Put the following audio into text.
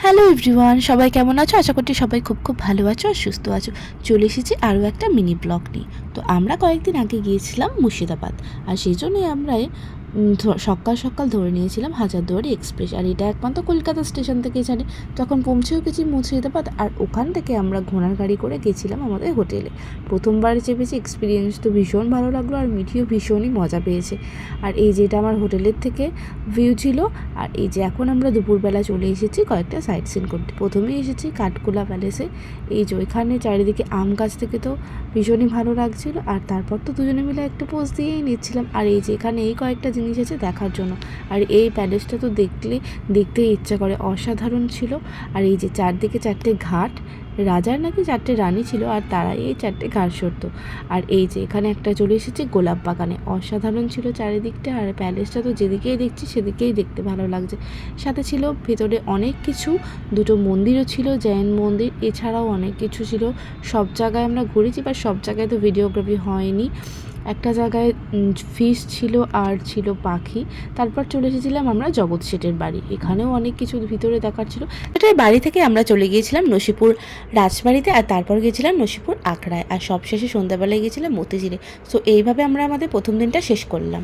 Hello everyone, সবাই কেমন আছো? আশা করছি সবাই খুব খুব ভালো আছো আর সুস্থ আছো। চলে এসেছি আরও একটা মিনি ব্লগ নিয়ে। তো আমরা কয়েকদিন আগে গিয়েছিলাম মুর্শিদাবাদ, আর সেই জন্যই আমরা সকাল সকাল ধরে নিয়েছিলাম হাজারদুয়ারি এক্সপ্রেস। আর এটা একমাত্র কলকাতা স্টেশন থেকে ছাড়ে। তখন পৌঁছেও গেছি মুর্শিদাবাদ, আর ওখান থেকে আমরা ঘোড়ার গাড়ি করে গেছিলাম আমাদের হোটেলে। প্রথমবার চেপেছি, এক্সপিরিয়েন্স তো ভীষণ ভালো লাগলো, আর মিঠিও ভীষণই মজা পেয়েছে। আর এই যেটা আমার হোটেলের থেকে ভিউ ছিল। আর এই যে এখন আমরা দুপুরবেলা চলে এসেছি কয়েকটা সাইট সিন করতে। প্রথমেই এসেছি কাঠগোলা প্যালেসে। এই যে ওইখানে চারিদিকে আম গাছ থেকে তো ভীষণই ভালো লাগছিলো। আর তারপর তো দুজনে মিলে একটা পোজ দিয়েই নিচ্ছিলাম। আর এই যে এখানে এই কয়েকটা জিনিস আছে দেখার জন্য। আর এই প্যালেসটা তো দেখতে ইচ্ছা করে, অসাধারণ ছিল। আর এই যে চারদিকে চারটে ঘাট, রাজার নাকি চারটে রানী ছিল, আর তারাই এই চারটে ঘাট সরতো। আর এই যে এখানে একটা চলে এসেছে গোলাপ বাগানে, অসাধারণ ছিল চারিদিকটা। আর প্যালেসটা তো যেদিকেই দেখছি সেদিকেই দেখতে ভালো লাগছে। সাথে ছিল ভেতরে অনেক কিছু, দুটো মন্দিরও ছিল, জৈন মন্দির, এছাড়াও অনেক কিছু ছিল। সব জায়গায় আমরা ঘুরেছি, বা সব জায়গায় তো ভিডিওগ্রাফি হয়নি। একটা জায়গায় ফিশ ছিল আর ছিল পাখি। তারপর চলে এসেছিলাম আমরা জগৎ শেঠের বাড়ি, এখানেও অনেক কিছু ভিতরে দেখার ছিল। এটার বাড়ি থেকে আমরা চলে গিয়েছিলাম নসিপুর রাজবাড়িতে, আর তারপর গিয়েছিলাম নসিপুর আখড়ায়, আর সবশেষে সন্ধ্যাবেলায় গিয়েছিলাম মতিঝিলে। সো এইভাবে আমরা আমাদের প্রথম দিনটা শেষ করলাম।